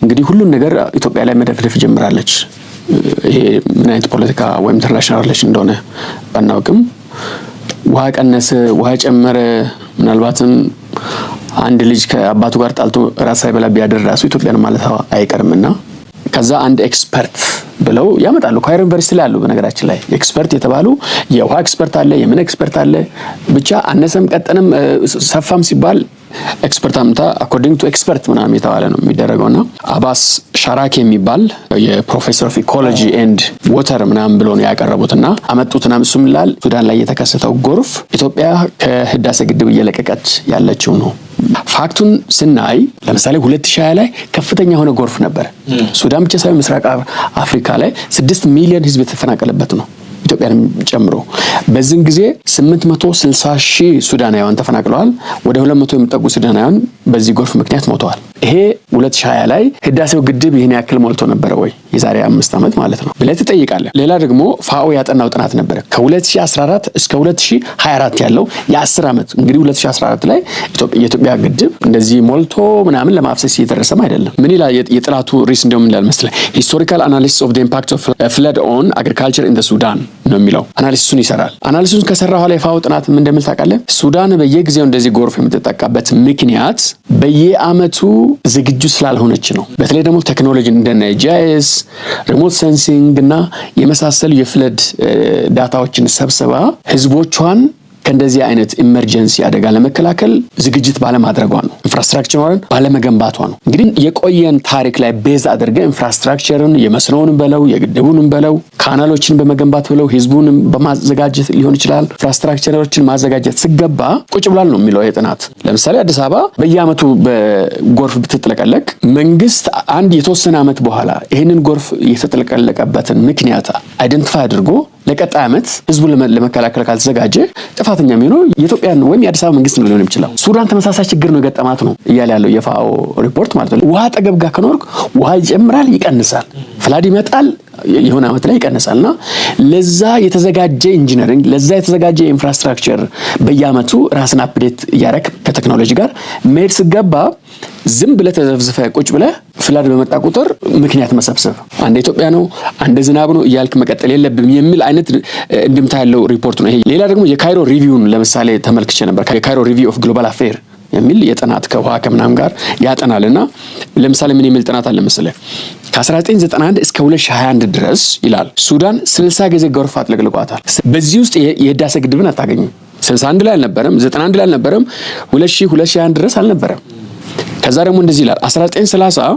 እንግዲህ ሁሉን ነገር ኢትዮጵያ ላይ መደፍደፍ ጀምራለች። ይሄ ምን አይነት ፖለቲካ ወይም ኢንተርናሽናል ሪሌሽን እንደሆነ ባናውቅም ውሃ ቀነሰ፣ ውሃ ጨመረ፣ ምናልባትም አንድ ልጅ ከአባቱ ጋር ጣልቶ ራስ ሳይበላ ቢያድር ራሱ ኢትዮጵያን ማለት አይቀርምና ከዛ አንድ ኤክስፐርት ብለው ያመጣሉ። ካይሮ ዩኒቨርሲቲ ላይ አሉ። በነገራችን ላይ ኤክስፐርት የተባሉ የውሃ ኤክስፐርት አለ፣ የምን ኤክስፐርት አለ፣ ብቻ አነሰም ቀጠንም ሰፋም ሲባል ኤክስፐርት አምታ አኮርዲንግ ቱ ኤክስፐርት ምናምን የተባለ ነው የሚደረገውና አባስ ሻራክ የሚባል የፕሮፌሰር ኦፍ ኢኮሎጂ ኤንድ ዋተር ምናምን ብሎ ነው ያቀረቡትና አመጡትና እሱም ይላል ሱዳን ላይ የተከሰተው ጎርፍ ኢትዮጵያ ከህዳሴ ግድብ እየለቀቀች ያለችው ነው። ፋክቱን ስናይ ለምሳሌ 2020 ላይ ከፍተኛ የሆነ ጎርፍ ነበር። ሱዳን ብቻ ሳይሆን ምስራቅ አፍሪካ ላይ 6 ሚሊዮን ህዝብ የተፈናቀለበት ነው ኢትዮጵያን ጨምሮ። በዚህ ጊዜ 860,000 ሱዳናውያን ተፈናቅለዋል። ወደ 200 የሚጠጉ ሱዳናውያን በዚህ ጎርፍ ምክንያት ሞተዋል። ይሄ 2020 ላይ ህዳሴው ግድብ ይሄን ያክል ሞልቶ ነበር ወይ የዛሬ 5 ዓመት ማለት ነው ብለህ ትጠይቃለህ። ሌላ ደግሞ ፋኦ ያጠናው ጥናት ነበር ከ2014 እስከ 2024 ያለው የ10 ዓመት እንግዲህ 2014 ላይ የኢትዮጵያ ግድብ እንደዚህ ሞልቶ ምናምን ለማፍሰስ እየደረሰም አይደለም። ምን ይላል የጥናቱ ሪስ እንደምን ይላል መሰለህ ሂስቶሪካል አናሊሲስ ኦፍ ዘ ኢምፓክት ኦፍ ፍለድ ኦን አግሪካልቸር ኢን ዘ ሱዳን ነው የሚለው። አናሊሲሱን ይሰራል። አናሊሲሱን ከሰራ በኋላ የፋኦ ጥናት ምን እንደሚል ታውቃለህ? ሱዳን በየጊዜው እንደዚህ ጎርፍ የምትጠቃበት ምክንያት በየአመቱ ዝግጁ ስላልሆነች ነው። በተለይ ደግሞ ቴክኖሎጂ እንደነ ጂአይኤስ ሪሞት ሴንሲንግ እና የመሳሰሉ የፍለድ ዳታዎችን ሰብስባ ህዝቦቿን ከእንደዚህ አይነት ኢመርጀንሲ አደጋ ለመከላከል ዝግጅት ባለማድረጓ ነው። ኢንፍራስትራክቸርን ባለመገንባቷ ነው። እንግዲህ የቆየን ታሪክ ላይ ቤዝ አድርገ ኢንፍራስትራክቸርን የመስኖውን በለው የግድቡን በለው ካናሎችን በመገንባት በለው ህዝቡን በማዘጋጀት ሊሆን ይችላል። ኢንፍራስትራክቸሮችን ማዘጋጀት ሲገባ ቁጭ ብሏል ነው የሚለው የጥናት። ለምሳሌ አዲስ አበባ በየአመቱ በጎርፍ ብትጥለቀለቅ መንግስት አንድ የተወሰነ አመት በኋላ ይህንን ጎርፍ የተጥለቀለቀበትን ምክንያት አይደንቲፋይ አድርጎ ለቀጣይ አመት ህዝቡን ለመከላከል ካልተዘጋጀ ጥፋተኛ የሚሆነው የኢትዮጵያን ወይም የአዲስ አበባ መንግስት ነው ሊሆን ይችላል። ሱዳን ተመሳሳይ ችግር ነው የገጠማት ነው እያለ ያለው የፋኦ ሪፖርት ማለት ነው። ውሃ አጠገብ ጋር ከኖርክ ውሃ ይጨምራል፣ ይቀንሳል፣ ፍላድ ይመጣል፣ የሆነ አመት ላይ ይቀንሳልና ለዛ የተዘጋጀ ኢንጂነሪንግ ለዛ የተዘጋጀ ኢንፍራስትራክቸር በየአመቱ ራስን አፕዴት ያረክ ከቴክኖሎጂ ጋር መሄድ ሲገባ ዝም ብለህ ተዘፍዝፈህ ቁጭ ብለህ ፍላድ በመጣ ቁጥር ምክንያት መሰብሰብ አንድ ኢትዮጵያ ነው አንድ ዝናብ ነው እያልክ መቀጠል የለብም የሚል አይነት እንድምታ ያለው ሪፖርት ነው ይሄ። ሌላ ደግሞ የካይሮ ሪቪውን ለምሳሌ ተመልክቼ ነበር። የካይሮ ሪቪው ኦፍ ግሎባል አፌር የሚል የጥናት ከውሃ ከምናምን ጋር ያጠናልና ለምሳሌ ምን የሚል ጥናት አለ መሰለህ? ከ1991 እስከ 2021 ድረስ ይላል ሱዳን 60 ጊዜ ጎርፍ አጥለቅልቋታል። በዚህ ውስጥ የህዳሴ ግድብን አታገኝም። 61 ላይ አልነበረም፣ 91 ላይ አልነበረም፣ 2021 ድረስ አልነበረም። ከዛ ደግሞ እንደዚህ ይላል 1930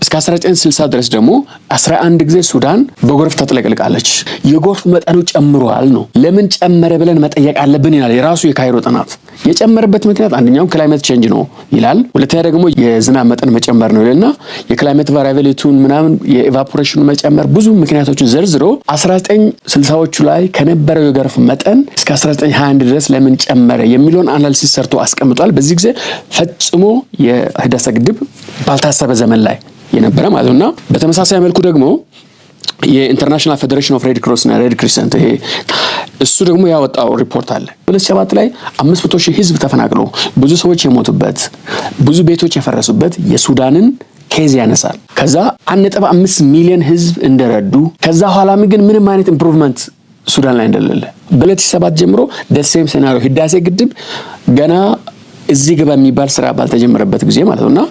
እስከ 1960 ድረስ ደግሞ 11 ጊዜ ሱዳን በጎርፍ ተጥለቅልቃለች። የጎርፍ መጠኑ ጨምሯል ነው። ለምን ጨመረ ብለን መጠየቅ አለብን ይላል የራሱ የካይሮ ጥናት። የጨመረበት ምክንያት አንደኛው ክላይሜት ቼንጅ ነው ይላል። ሁለተኛ ደግሞ የዝናብ መጠን መጨመር ነው ይላልና የክላይሜት ቫሪያቢሊቲውን ምናምን የኢቫፖሬሽኑ መጨመር ብዙ ምክንያቶችን ዘርዝሮ 1960ዎቹ ላይ ከነበረው የጎርፍ መጠን እስከ 1921 ድረስ ለምን ጨመረ የሚለውን አናሊሲስ ሰርቶ አስቀምጧል። በዚህ ጊዜ ፈጽሞ የህዳሴ ግድብ ባልታሰበ ዘመን ላይ የነበረ ማለት ነውና በተመሳሳይ መልኩ ደግሞ የኢንተርናሽናል ፌዴሬሽን ኦፍ ሬድ ክሮስ እና ሬድ ክሪሰንት ይሄ እሱ ደግሞ ያወጣው ሪፖርት አለ። 2007 ላይ 500,000 ህዝብ ተፈናቅሎ ብዙ ሰዎች የሞቱበት ብዙ ቤቶች የፈረሱበት የሱዳንን ኬዝ ያነሳል። ከዛ 1.5 ሚሊዮን ህዝብ እንደረዱ ከዛ ኋላም ግን ምንም አይነት ኢምፕሩቭመንት ሱዳን ላይ እንደሌለ በ2007 ጀምሮ ደሴም ሴናሪዮ ህዳሴ ግድብ ገና እዚህ ግባ የሚባል ስራ ባልተጀመረበት ጊዜ ማለት ነውና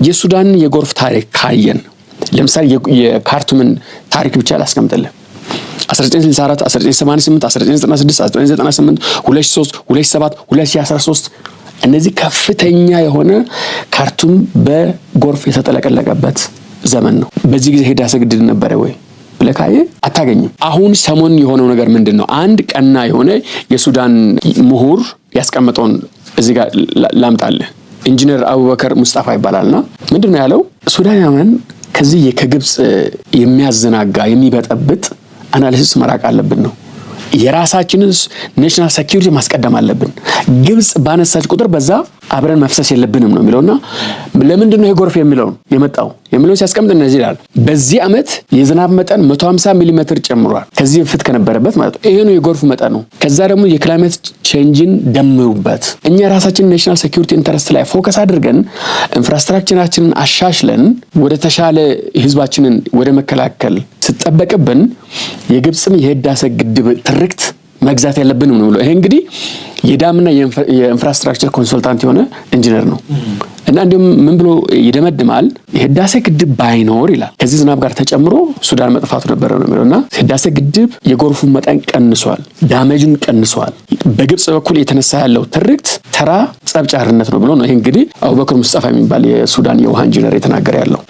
የሱዳን የጎርፍ ታሪክ ካየን ለምሳሌ የካርቱምን ታሪክ ብቻ ላስቀምጥልህ 1964 1988 1996 1998 2003 2007 2013 እነዚህ ከፍተኛ የሆነ ካርቱም በጎርፍ የተጠለቀለቀበት ዘመን ነው። በዚህ ጊዜ ህዳሴ ግድብ ነበረ ወይ ብለካየ አታገኝም። አሁን ሰሞን የሆነው ነገር ምንድነው? አንድ ቀና የሆነ የሱዳን ምሁር ያስቀመጠውን እዚህ ጋር ላምጣልህ። ኢንጂነር አቡበከር ሙስጣፋ ይባላልና ምንድነው ያለው? ሱዳናውያን ከዚህ ከግብጽ የሚያዘናጋ የሚበጠብጥ አናሊሲስ መራቅ አለብን ነው። የራሳችንን ናሽናል ሴኩሪቲ ማስቀደም አለብን። ግብጽ ባነሳች ቁጥር በዛ አብረን መፍሰስ የለብንም ነው የሚለውና ለምንድነው ይሄ ጎርፍ የሚለው ሲያስቀምጥ እነዚህ ይላል። በዚህ ዓመት የዝናብ መጠን 150 ሚሊ ሜትር ጨምሯል ከዚህ በፊት ከነበረበት ማለት ነው። ይሄ ነው የጎርፍ መጠኑ። ከዛ ደግሞ የክላይሜት ቼንጅን ደምሩበት። እኛ ራሳችን ናሽናል ሴኩሪቲ ኢንተረስት ላይ ፎከስ አድርገን ኢንፍራስትራክቸራችንን አሻሽለን ወደ ተሻለ ህዝባችንን ወደ መከላከል ስትጠበቅብን የግብጽን የህዳሴ ግድብ ትርክት መግዛት ያለብንም ነው ብሎ ይሄ እንግዲህ የዳምና የኢንፍራስትራክቸር ኮንሰልታንት የሆነ ኢንጂነር ነው እና እንዲሁም ምን ብሎ ይደመድማል? የህዳሴ ግድብ ባይኖር ይላል ከዚህ ዝናብ ጋር ተጨምሮ ሱዳን መጥፋቱ ነበር ነው የሚለውና ህዳሴ ግድብ የጎርፉን መጠን ቀንሷል፣ ዳሜጁን ቀንሷል። በግብጽ በኩል የተነሳ ያለው ትርክት ተራ ጸብጫርነት ነው ብሎ ነው ይሄ እንግዲህ አቡበክር ሙስጠፋ የሚባል የሱዳን የውሃ ኢንጂነር የተናገረ ያለው።